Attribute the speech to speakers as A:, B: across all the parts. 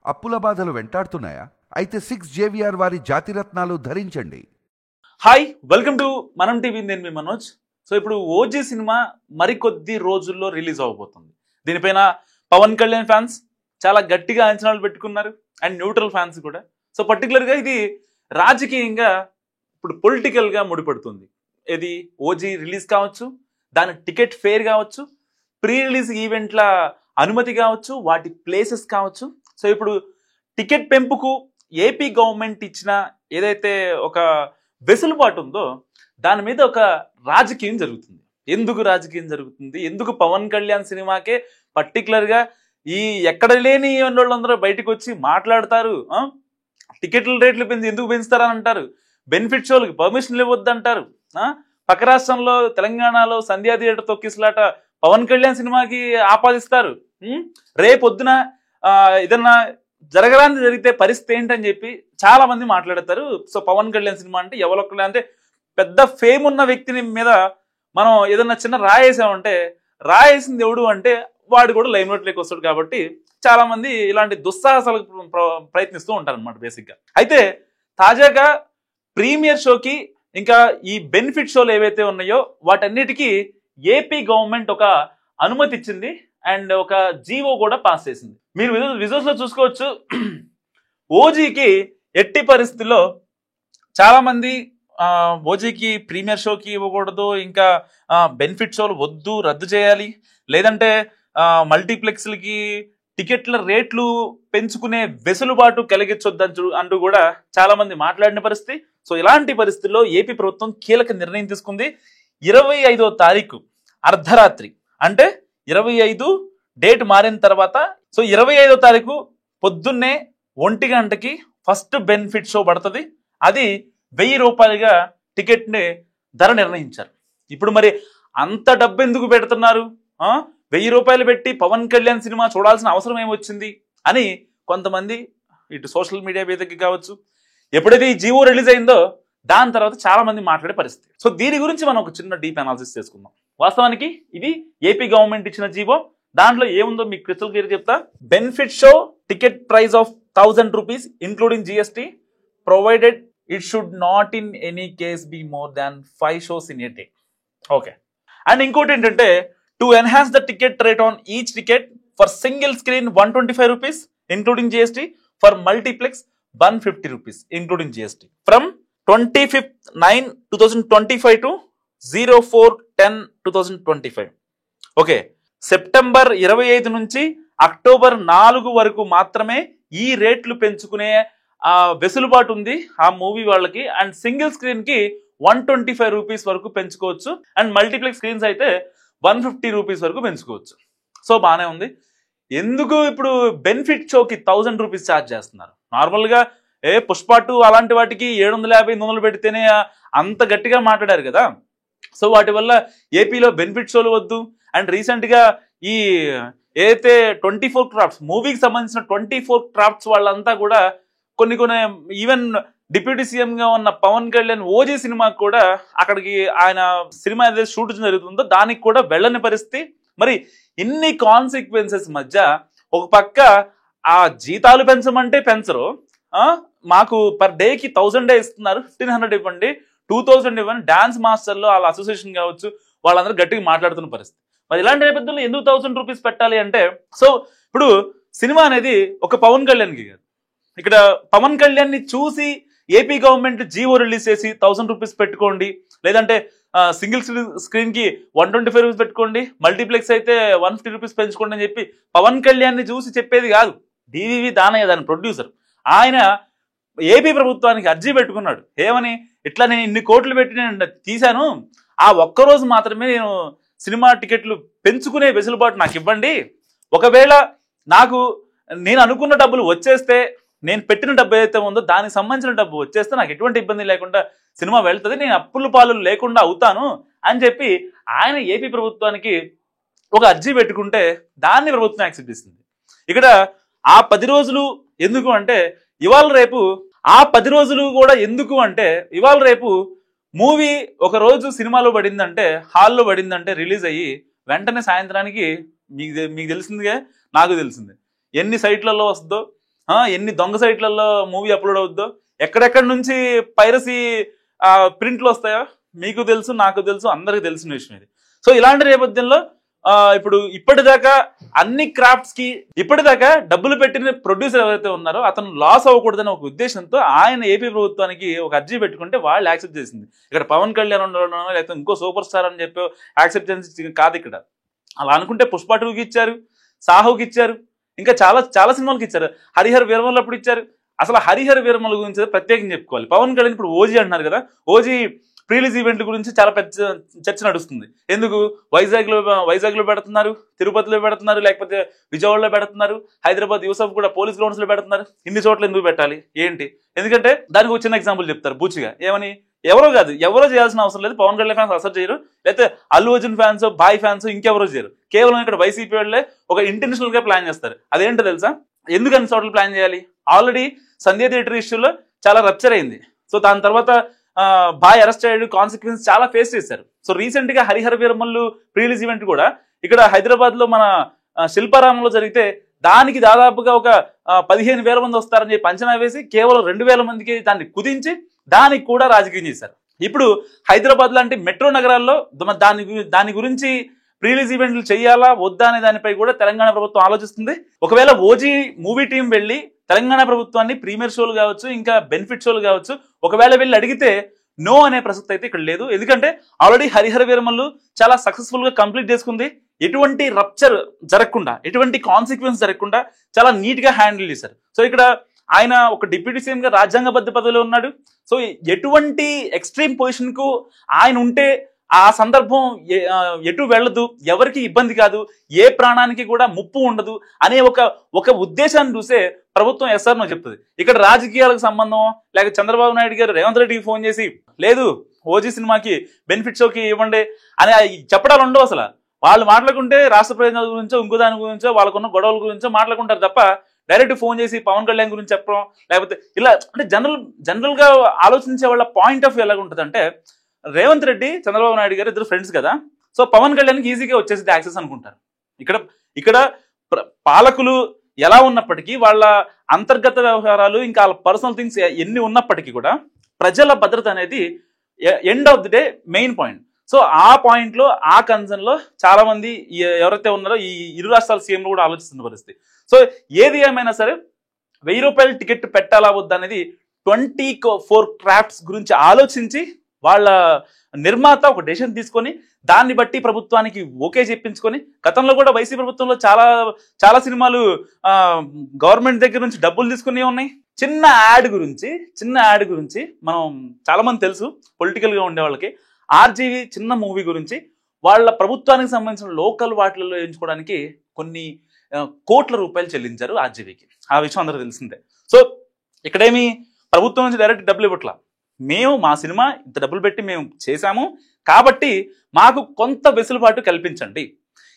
A: అప్పుల బాధలు వెంటాడుతున్నాయా? అయితే 6JVR వారి జాతిరత్నాలు ధరించండి.
B: హాయ్, వెల్కమ్ టు మనం టీవీ. నేను మీ మనోజ్. సో ఇప్పుడు ఓజీ సినిమా మరికొద్ది రోజుల్లో రిలీజ్ అవబోతుంది. దీనిపైన పవన్ కళ్యాణ్ ఫ్యాన్స్ చాలా గట్టిగా అంచనాలు పెట్టుకున్నారు, అండ్ న్యూట్రల్ ఫ్యాన్స్ కూడా. సో పర్టికులర్గా ఇది రాజకీయంగా ఇప్పుడు పొలిటికల్గా ముడిపడుతుంది. ఇది ఓజీ రిలీజ్ కావచ్చు, దాని టికెట్ ఫేర్ కావచ్చు, ప్రీ రిలీజ్ ఈవెంట్ల అనుమతి కావచ్చు, వాటి ప్లేసెస్ కావచ్చు. సో ఇప్పుడు టికెట్ పెంపుకు ఏపీ గవర్నమెంట్ ఇచ్చిన ఏదైతే ఒక వెసులుబాటు ఉందో దాని మీద ఒక రాజకీయం జరుగుతుంది. ఎందుకు రాజకీయం జరుగుతుంది? ఎందుకు పవన్ కళ్యాణ్ సినిమాకే పర్టికులర్గా ఈ ఎక్కడ లేని వాళ్ళందరూ బయటకు వచ్చి మాట్లాడతారు? టికెట్ల రేట్లు ఎందుకు పెంచుతారని అంటారు, బెనిఫిట్ షోలకి పర్మిషన్లు ఇవ్వద్దంటారు. పక్క రాష్ట్రంలో తెలంగాణలో సంధ్యా థియేటర్ తొక్కిసలాట పవన్ కళ్యాణ్ సినిమాకి ఆపాదిస్తారు. రేపొద్దున ఏదన్నా జరగరాని జరిగితే పరిస్థితి ఏంటని చెప్పి చాలా మంది మాట్లాడతారు. సో పవన్ కళ్యాణ్ సినిమా అంటే ఎవరొక్కలే అంటే పెద్ద ఫేమ్ ఉన్న వ్యక్తిని మీద మనం ఏదన్నా చిన్న రాయేసామంటే రాయేసింది ఎవడు అంటే వాడు కూడా లైమ్ లైట్లోకి వస్తాడు. కాబట్టి చాలా మంది ఇలాంటి దుస్సాహసాలకు ప్రయత్నిస్తూ ఉంటారు అనమాట బేసిక్గా. అయితే తాజాగా ప్రీమియర్ షోకి ఇంకా ఈ బెనిఫిట్ షోలు ఏవైతే ఉన్నాయో వాటన్నిటికీ ఏపీ గవర్నమెంట్ ఒక అనుమతి ఇచ్చింది, అండ్ ఒక జీవో కూడా పాస్ చేసింది. మీరు విజువల్స్ లో చూసుకోవచ్చు. ఓజీకి ఎట్టి పరిస్థితుల్లో చాలా మంది ఓజీకి ప్రీమియర్ షోకి ఇవ్వకూడదు, ఇంకా బెనిఫిట్ షోలు వద్దు, రద్దు చేయాలి, లేదంటే మల్టీప్లెక్స్లకి టికెట్ల రేట్లు పెంచుకునే వెసులుబాటు కలిగించొద్దు అంటూ కూడా చాలా మంది మాట్లాడిన పరిస్థితి. సో ఇలాంటి పరిస్థితుల్లో ఏపీ ప్రభుత్వం కీలక నిర్ణయం తీసుకుంది. 25వ తారీఖు అర్ధరాత్రి అంటే 25 డేట్ మారిన తర్వాత, సో 25వ తారీఖు పొద్దున్నే 1 గంటకి ఫస్ట్ బెనిఫిట్ షో పడుతుంది. అది 1000 రూపాయలుగా టికెట్ని ధర నిర్ణయించారు. ఇప్పుడు మరి అంత డబ్బు ఎందుకు పెడుతున్నారు? 1000 రూపాయలు పెట్టి పవన్ కళ్యాణ్ సినిమా చూడాల్సిన అవసరం ఏమొచ్చింది అని కొంతమంది ఇటు సోషల్ మీడియా వేదిక కావచ్చు, ఎప్పుడైతే ఈ జీవో రిలీజ్ అయిందో దాని తర్వాత చాలా మంది మాట్లాడే పరిస్థితి. సో దీని గురించి మనం ఒక చిన్న డీప్ అనాలిసిస్ చేసుకుందాం. వాస్తవానికి ఇది ఏపీ గవర్నమెంట్ ఇచ్చిన జీవో. దాంట్లో ఏముందో మీకు క్రిస్టల్ క్లియర్ చెప్తా. Benefit show ticket price of 1000 rupees including GST provided it should not in any case be more than 5 shows in a day. Okay. And ఇంకోటి ఏంటంటే to enhance the ticket rate on each ticket for single screen 125 rupees including GST, for multiplex 150 rupees including GST from 25/9/2025 to 04/10/2025. Okay. September 25 నుంచి October 4 వరకు మాత్రమే ఈ రేట్లు పెంచుకునే వెసులుబాటు ఉంది ఆ మూవీ వాళ్ళకి. అండ్ సింగిల్ స్క్రీన్ కి 125 రూపీస్ వరకు పెంచుకోవచ్చు, అండ్ మల్టీప్లెక్స్ స్క్రీన్స్ అయితే 150 రూపీస్ వరకు పెంచుకోవచ్చు. సో బాగానే ఉంది. ఎందుకు ఇప్పుడు బెనిఫిట్ షోకి 1000 రూపీస్ ఛార్జ్ చేస్తున్నారు? నార్మల్గా పుష్ప 2 అలాంటి వాటికి 750-800 పెడితేనే అంత గట్టిగా మాట్లాడారు కదా. సో వాటి వల్ల ఏపీలో బెనిఫిట్ షోలు వద్దు. అండ్ రీసెంట్గా ఈ ఏదైతే 24 క్రాఫ్ట్స్ మూవీకి సంబంధించిన 24 క్రాఫ్ట్స్ వాళ్ళంతా కూడా కొన్ని ఈవెన్ డిప్యూటీ సీఎంగా ఉన్న పవన్ కళ్యాణ్ ఓజీ సినిమాకి కూడా అక్కడికి ఆయన సినిమా ఏదైతే షూట్ జరుగుతుందో దానికి కూడా వెళ్ళని పరిస్థితి. మరి ఇన్ని కాన్సిక్వెన్సెస్ మధ్య ఒక పక్క ఆ జీతాలు పెంచమంటే పెంచరు, మాకు పర్ డేకి 1000 ఇస్తున్నారు, 1500 ఇవ్వండి, 2000 ఇవ్వండి, డాన్స్ మాస్టర్లు వాళ్ళ అసోసియేషన్ కావచ్చు వాళ్ళందరూ గట్టిగా మాట్లాడుతున్న పరిస్థితి. మరి ఇలాంటి నేపథ్యంలో ఎందుకు 1000 రూపీస్ పెట్టాలి అంటే, సో ఇప్పుడు సినిమా అనేది ఒక పవన్ కళ్యాణ్కి కాదు. ఇక్కడ పవన్ కళ్యాణ్ని చూసి ఏపీ గవర్నమెంట్ జీవో రిలీజ్ చేసి 1000 రూపీస్ పెట్టుకోండి, లేదంటే సింగిల్ స్క్రీన్ కి 125 రూపీస్ పెట్టుకోండి, మల్టీప్లెక్స్ అయితే 150 రూపీస్ పెంచుకోండి అని చెప్పి పవన్ కళ్యాణ్ని చూసి చెప్పేది కాదు. డివివి దానయ్య దాని ప్రొడ్యూసర్, ఆయన ఏపీ ప్రభుత్వానికి అర్జీ పెట్టుకున్నాడు. ఏమని? ఇట్లా నేను ఇన్ని కోట్లు పెట్టి నేను తీశాను, ఆ ఒక్కరోజు మాత్రమే నేను సినిమా టికెట్లు పెంచుకునే వెసులుబాటు నాకు ఇవ్వండి. ఒకవేళ నేను అనుకున్న డబ్బులు వచ్చేస్తే, నేను పెట్టిన డబ్బు ఏదైతే ఉందో దానికి సంబంధించిన డబ్బు వచ్చేస్తే నాకు ఎటువంటి ఇబ్బంది లేకుండా సినిమా వెళ్తుంది, నేను అప్పుల పాలు లేకుండా అవుతాను అని చెప్పి ఆయన ఏపీ ప్రభుత్వానికి ఒక అర్జీ పెట్టుకుంటే దాన్ని ప్రభుత్వం యాక్సెప్ట్ చేస్తుంది. ఇక్కడ ఆ 10 రోజులు ఎందుకు అంటే ఇవాళ రేపు ఆ 10 రోజులు కూడా ఎందుకు అంటే ఇవాళ రేపు మూవీ ఒక రోజు సినిమాలో పడిందంటే, హాల్లో పడిందంటే, రిలీజ్ అయ్యి వెంటనే సాయంత్రానికి మీకు తెలిసిందిగా నాకు తెలిసిందే ఎన్ని సైట్లలో వస్తుందో, ఎన్ని దొంగ సైట్లలో మూవీ అప్లోడ్ అవుద్దో, ఎక్కడెక్కడి నుంచి పైరసీ ప్రింట్లు వస్తాయో మీకు తెలుసు, నాకు తెలుసు, అందరికి తెలిసిన విషయం ఇది. సో ఇలాంటి నేపథ్యంలో ఇప్పుడు ఇప్పటిదాకా అన్ని క్రాఫ్ట్స్ కి ఇప్పటిదాకా డబ్బులు పెట్టిన ప్రొడ్యూసర్ ఎవరైతే ఉన్నారో అతను లాస్ అవ్వకూడదని ఒక ఉద్దేశంతో ఆయన ఏపీ ప్రభుత్వానికి ఒక అర్జీ పెట్టుకుంటే వాళ్ళు యాక్సెప్ట్ చేసింది. ఇక్కడ పవన్ కళ్యాణ్ ఉండడం లేకపోతే ఇంకో సూపర్ స్టార్ అని చెప్పి యాక్సెప్టెన్స్ కాదు. ఇక్కడ అలా అనుకుంటే పుష్ప 2కి ఇచ్చారు, సాహోకి ఇచ్చారు, ఇంకా చాలా చాలా సినిమాలకి ఇచ్చారు. హరిహర వీరమల్ అప్పుడు ఇచ్చారు. అసలు హరిహర వీరమల్ గురించి ప్రత్యేకంగా చెప్పుకోవాలి. పవన్ కళ్యాణ్ ఇప్పుడు ఓజీ అంటున్నారు కదా, ఓజీ ప్రీలీజ్ ఈవెంట్ గురించి చాలా పెద్ద చర్చ నడుస్తుంది. ఎందుకు వైజాగ్లో పెడుతున్నారు, తిరుపతిలో పెడుతున్నారు, లేకపోతే విజయవాడలో పెడుతున్నారు, హైదరాబాద్ యూసఫ్ కూడా పోలీస్ గ్రౌండ్స్ లో పెడుతున్నారు. ఇన్ని చోట్ల ఎందుకు పెట్టాలి ఏంటి? ఎందుకంటే దానికి ఒక చిన్న ఎగ్జాంపుల్ చెప్తారు బూచిగా. ఏమని? ఎవరో చేయాల్సిన అవసరం లేదు. పవన్ కళ్యాణ్ ఫ్యాన్స్ అసలు చేయరు, లేకపోతే Allu Arjun fans, boy fans ఇంకెవరో చేయరు. కేవలం ఇక్కడ వైసీపీ వాళ్ళే ఒక ఇంటర్నేషనల్ గా ప్లాన్ చేస్తారు. అదేంటో తెలుసా? ఎందుకు అన్ని చోట్ల ప్లాన్ చేయాలి? ఆల్రెడీ సంధ్య థియేటర్ ఇష్యూలో చాలా రప్చర్ అయింది. సో దాని తర్వాత బాయ్ అరెస్ట్ అయ్యాడు, కాన్సిక్వెన్స్ చాలా ఫేస్ చేశారు. సో రీసెంట్ గా హరిహర వీరమల్లు ప్రీలీజ్ ఈవెంట్ కూడా ఇక్కడ హైదరాబాద్ లో మన శిల్పారామంలో జరిగితే దానికి దాదాపుగా ఒక 15,000 మంది వస్తారని చెప్పి అంచనా వేసి కేవలం 2,000 మందికి దాన్ని కుదించి దానికి కూడా రాజకీయం చేశారు. ఇప్పుడు హైదరాబాద్ లాంటి మెట్రో నగరాల్లో దాని గురించి ప్రీలీజ్ ఈవెంట్లు చేయాలా వద్దా అనే దానిపై కూడా తెలంగాణ ప్రభుత్వం ఆలోచిస్తుంది. ఒకవేళ ఓజీ మూవీ టీం వెళ్ళి తెలంగాణ ప్రభుత్వాన్ని ప్రీమియర్ షోలు కావచ్చు, ఇంకా బెనిఫిట్ షోలు కావచ్చు, ఒకవేళ వెళ్ళి అడిగితే నో అనే ప్రసక్తి అయితే ఇక్కడ లేదు. ఎందుకంటే ఆల్రెడీ హరిహర వీరమల్లు చాలా సక్సెస్ఫుల్ గా కంప్లీట్ చేసుకుంది. ఎటువంటి రప్చర్ జరగకుండా, ఎటువంటి కాన్సిక్వెన్స్ జరగకుండా చాలా నీట్ గా హ్యాండిల్ చేశారు. సో ఇక్కడ ఆయన ఒక డిప్యూటీ సీఎం గా రాజ్యాంగబద్ధ పదవిలో ఉన్నాడు. సో ఎటువంటి ఎక్స్ట్రీమ్ పొజిషన్ కు ఆయన ఉంటే ఆ సందర్భం ఎటు వెళ్ళదు, ఎవరికి ఇబ్బంది కాదు, ఏ ప్రాణానికి కూడా ముప్పు ఉండదు అనే ఒక ఉద్దేశాన్ని చూసే ప్రభుత్వం ఎస్ఆర్నో చెప్తుంది. ఇక్కడ రాజకీయాలకు సంబంధం లేక చంద్రబాబు నాయుడు గారు రేవంత్ రెడ్డికి ఫోన్ చేసి లేదు ఓజీ సినిమాకి బెనిఫిట్ షోకి ఇవ్వండి అని చెప్పడాలు ఉండవు. అసలు వాళ్ళు మాట్లాడుకుంటే రాష్ట్ర ప్రయోజనాల గురించో ఇంకో దాని గురించో వాళ్ళకున్న గొడవల గురించో మాట్లాడుకుంటారు తప్ప డైరెక్ట్ ఫోన్ చేసి పవన్ కళ్యాణ్ గురించి చెప్పడం లేకపోతే ఇలా అంటే జనరల్ గా ఆలోచించే వాళ్ళ పాయింట్ ఆఫ్ వ్యూ ఎలాగ ఉంటుంది అంటే, రేవంత్ రెడ్డి చంద్రబాబు నాయుడు గారు ఇద్దరు ఫ్రెండ్స్ కదా, సో పవన్ కళ్యాణ్కి ఈజీగా వచ్చేసి యాక్సెస్ అనుకుంటారు. ఇక్కడ పాలకులు ఎలా ఉన్నప్పటికీ వాళ్ళ అంతర్గత వ్యవహారాలు ఇంకా వాళ్ళ పర్సనల్ థింగ్స్ ఎన్ని ఉన్నప్పటికీ కూడా ప్రజల భద్రత అనేది end of the day main point. So ఆ పాయింట్ లో ఆ కన్సర్న్ లో చాలా మంది ఎవరైతే ఉన్నారో ఈ ఇరు రాష్ట్రాల సీఎంలు కూడా ఆలోచిస్తున్న పరిస్థితి. సో ఏది ఏమైనా సరే 1,000 రూపాయల టికెట్ పెట్టాలా వద్దా అనేది 24 క్రాఫ్ట్స్ గురించి ఆలోచించి వాళ్ళ నిర్మాత ఒక డెసిషన్ తీసుకొని దాన్ని బట్టి ప్రభుత్వానికి ఓకే చెప్పించుకొని, గతంలో కూడా వైసీపీ ప్రభుత్వంలో చాలా సినిమాలు గవర్నమెంట్ దగ్గర నుంచి డబ్బులు తీసుకునే ఉన్నాయి. చిన్న యాడ్ గురించి మనం చాలా మంది తెలుసు పొలిటికల్ గా ఉండే వాళ్ళకి, ఆర్జీవి చిన్న మూవీ గురించి వాళ్ళ ప్రభుత్వానికి సంబంధించిన లోకల్ వాటిలలో ఎంచుకోవడానికి కొన్ని కోట్ల రూపాయలు చెల్లించారు ఆర్జీవికి. ఆ విషయం అందరూ తెలిసిందే. సో ఇక్కడేమి ప్రభుత్వం నుంచి డైరెక్ట్ డబ్బులు ఇవ్వట్లా, మేము మా సినిమా ఇంత డబ్బులు పెట్టి మేము చేశాము కాబట్టి మాకు కొంత వెసులుబాటు కల్పించండి.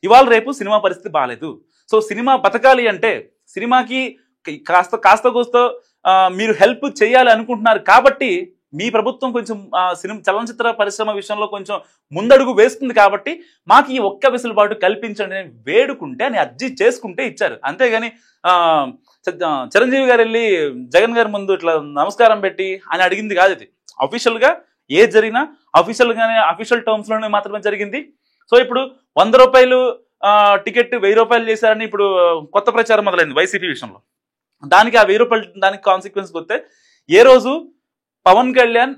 B: ఇవాళ రేపు సినిమా పరిస్థితి బాగాలేదు. సో సినిమా బతకాలి అంటే సినిమాకి కాస్త కోస్తో మీరు హెల్ప్ చేయాలి అనుకుంటున్నారు కాబట్టి మీ ప్రభుత్వం కొంచెం చలనచిత్ర పరిశ్రమ విషయంలో కొంచెం ముందడుగు వేస్తుంది కాబట్టి మాకు ఈ ఒక్క వెసులుబాటు కల్పించండి అని వేడుకుంటే అని అర్జీ చేసుకుంటే ఇచ్చారు. అంతేగాని చిరంజీవి గారు వెళ్ళి జగన్ గారి ముందు ఇట్లా నమస్కారం పెట్టి అని అడిగింది కాదు. ఇది అఫీషియల్ గా ఏది జరిగినా అఫీషియల్ టర్మ్స్ లోనే మాత్రమే జరిగింది. సో ఇప్పుడు 100 రూపాయలు టికెట్ 1,000 రూపాయలు చేశారని ఇప్పుడు కొత్త ప్రచారం మొదలైంది వైసీపీ విషయంలో. దానికి ఆ 1,000 రూపాయలు దానికి కాన్సిక్వెన్స్ వస్తే ఏ రోజు పవన్ కళ్యాణ్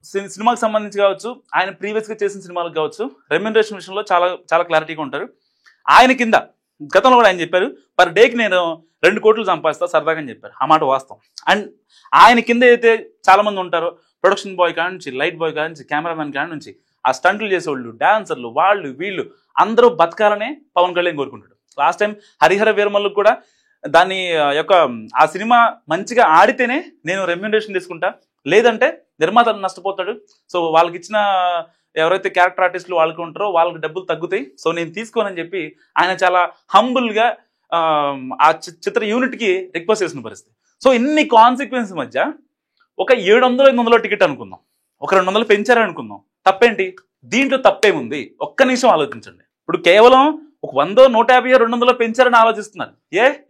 B: సినిమాకి సంబంధించి కావచ్చు, ఆయన ప్రీవియస్ గా చేసిన సినిమాలకు కావచ్చు, రెమ్యునరేషన్ విషయంలో చాలా చాలా క్లారిటీగా ఉంటారు. ఆయన కింద గతంలో కూడా ఆయన చెప్పారు పర్ డేకి నేను 2 కోట్లు సంపాదిస్తా సరదాగా అని చెప్పారు. ఆ మాట వాస్తవం. అండ్ ఆయన కింద అయితే చాలా మంది ఉంటారో ప్రొడక్షన్ బాయ్ కాడ నుంచి, లైట్ బాయ్ కాడ నుంచి, కెమెరామెన్ కాడ నుంచి, ఆ స్టంట్లు చేసేవాళ్ళు, డాన్సర్లు, వాళ్ళు వీళ్ళు అందరూ బతకాలనే పవన్ కళ్యాణ్ కోరుకుంటాడు. లాస్ట్ టైం హరిహర వీరమల్లుకు కూడా దాని యొక్క ఆ సినిమా మంచిగా ఆడితేనే నేను రెమ్యునరేషన్ తీసుకుంటా, లేదంటే నిర్మాత నష్టపోతాడు. సో వాళ్ళకి ఇచ్చిన ఎవరైతే క్యారెక్టర్ ఆర్టిస్టులు వాళ్ళకి ఉంటారో వాళ్ళకి డబ్బులు తగ్గుతాయి, సో నేను తీసుకోనని చెప్పి ఆయన చాలా హంబుల్గా ఆ చిత్ర యూనిట్కి రిక్వెస్ట్ చేసిన పరిస్థితి. సో ఇన్ని కాన్సిక్వెన్స్ మధ్య ఒక 700-800 టికెట్ అనుకుందాం, ఒక 200 పెంచారని అనుకుందాం, తప్పేంటి? దీంట్లో తప్పేముంది? ఒక్క నిమిషం ఆలోచించండి. ఇప్పుడు కేవలం ఒక 100, 150, 200 పెంచారని ఆలోచిస్తున్నారు.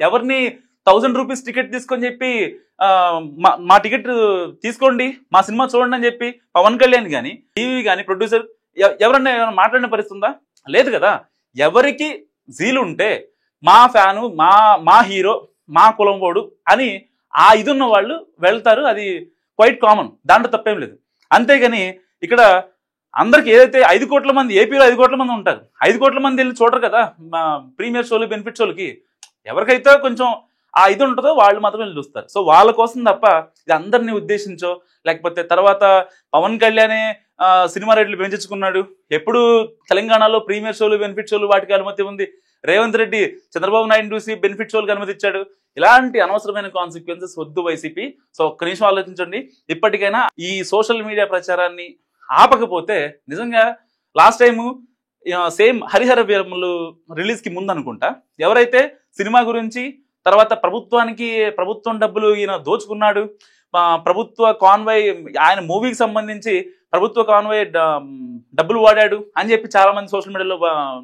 B: ఎవరిని 1000 రూపీస్ టికెట్ తీసుకొని చెప్పి మా టికెట్ తీసుకోండి, మా సినిమా చూడండి అని చెప్పి పవన్ కళ్యాణ్ కానీ టీవీ కానీ ప్రొడ్యూసర్ ఎవరన్నా ఏమైనా మాట్లాడిన పరిస్థితి ఉందా? లేదు కదా. ఎవరికి జీలు ఉంటే మా ఫ్యాను, మా హీరో, మా కులం వాడు అని ఆ ఇదున్న వాళ్ళు వెళ్తారు. అది క్వైట్ కామన్, దాంట్లో తప్పేం లేదు. అంతేగాని ఇక్కడ అందరికి ఏదైతే 5 కోట్ల మంది, ఏపీలో 5 కోట్ల మంది ఉంటారు, 5 కోట్ల మంది వెళ్ళి చూడరు కదా ప్రీమియర్ షోలు, బెనిఫిట్ షోలకి. ఎవరికైతే కొంచెం ఆ ఇది ఉంటుందో వాళ్ళు మాత్రం వెళ్ళి చూస్తారు. సో వాళ్ళ కోసం తప్ప ఇది అందరినీ ఉద్దేశించో, లేకపోతే తర్వాత పవన్ కళ్యాణే సినిమా రేట్లు పెంచుకున్నాడు, ఎప్పుడు తెలంగాణలో ప్రీమియర్ షోలు, బెనిఫిట్ షోలు వాటికి అనుమతి ఉంది, రేవంత్ రెడ్డి చంద్రబాబు నాయుడు చూసి బెనిఫిట్ షోలకు అనుమతి ఇచ్చాడు, ఇలాంటి అనవసరమైన కాన్సిక్వెన్సెస్ వద్దు వైసీపీ. సో ఒక్క నిమిషం ఆలోచించండి. ఇప్పటికైనా ఈ సోషల్ మీడియా ప్రచారాన్ని ఆపకపోతే, నిజంగా లాస్ట్ టైము సేమ్ హరిహర వీరములు రిలీజ్కి ముందు అనుకుంటా, ఎవరైతే సినిమా గురించి తర్వాత ప్రభుత్వం డబ్బులు ఈయన దోచుకున్నాడు, ప్రభుత్వ కాన్వాయ్, ఆయన మూవీకి సంబంధించి ప్రభుత్వ కాన్వాయ్ డబ్బులు వాడాడు అని చెప్పి చాలా మంది సోషల్ మీడియాలో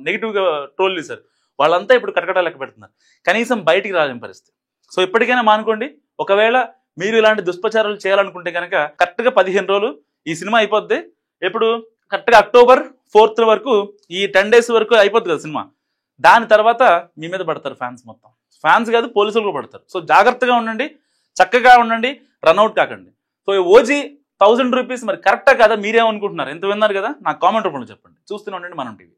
B: నెగిటివ్గా ట్రోల్ చేశారు. వాళ్ళంతా ఇప్పుడు కటకటా లెక్క పెడుతున్నారు, కనీసం బయటికి రాలేని పరిస్థితి. సో ఇప్పటికైనా మానుకోండి. ఒకవేళ మీరు ఇలాంటి దుష్ప్రచారాలు చేయాలనుకుంటే కనుక కరెక్ట్గా 15 రోజులు ఈ సినిమా అయిపోద్ది. ఎప్పుడు కరెక్ట్గా అక్టోబర్ 4th వరకు, ఈ 10 days వరకు అయిపోద్ది కదా సినిమా. దాని తర్వాత మీ మీద పడతారు ఫ్యాన్స్, మొత్తం ఫ్యాన్స్ కాదు పోలీసులు కూడా పడతారు. సో జాగ్రత్తగా ఉండండి, చక్కగా ఉండండి, రన్అట్ కాకండి. సో ఓజీ 1000 రూపీస్ మరి కరెక్టా కదా, మీరేమనుకుంటున్నారు? ఎంత విన్నారు కదా, నాకు కామెంట్ రూపంలో చెప్పండి. చూస్తూనే ఉండండి మనం టీవీ.